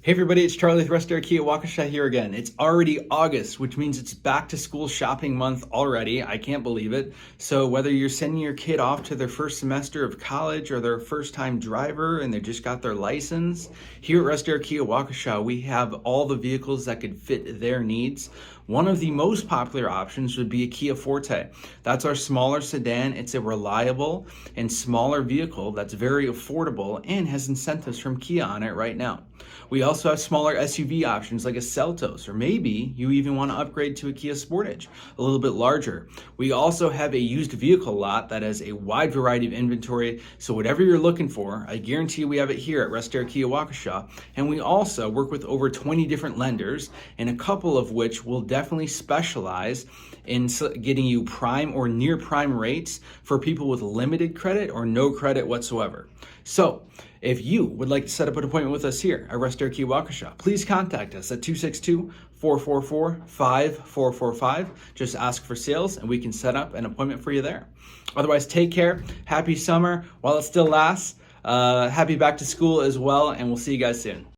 Hey everybody, it's Charlie with Russ Darrow Kia Waukesha here again. It's already August, which means it's back to school shopping month already. I can't believe it. So whether you're sending your kid off to their first semester of college or their first time driver and they just got their license, here at Russ Darrow Kia Waukesha, we have all the vehicles that could fit their needs. One of the most popular options would be a Kia Forte. That's our smaller sedan. It's a reliable and smaller vehicle that's very affordable and has incentives from Kia on it right now. We also have smaller SUV options like a Seltos, or maybe you even want to upgrade to a Kia Sportage, a little bit larger. We also have a used vehicle lot that has a wide variety of inventory, so whatever you're looking for, I guarantee we have it here at Russ Darrow Kia Waukesha. And we also work with over 20 different lenders, and a couple of which will definitely specialize in getting you prime or near prime rates for people with limited credit or no credit whatsoever. So if you would like to set up an appointment with us here at Russ Darrow Kia Waukesha, please contact us at 262-444-5445. Just ask for sales and we can set up an appointment for you there. Otherwise, take care. Happy summer while it still lasts. Happy back to school as well, and we'll see you guys soon.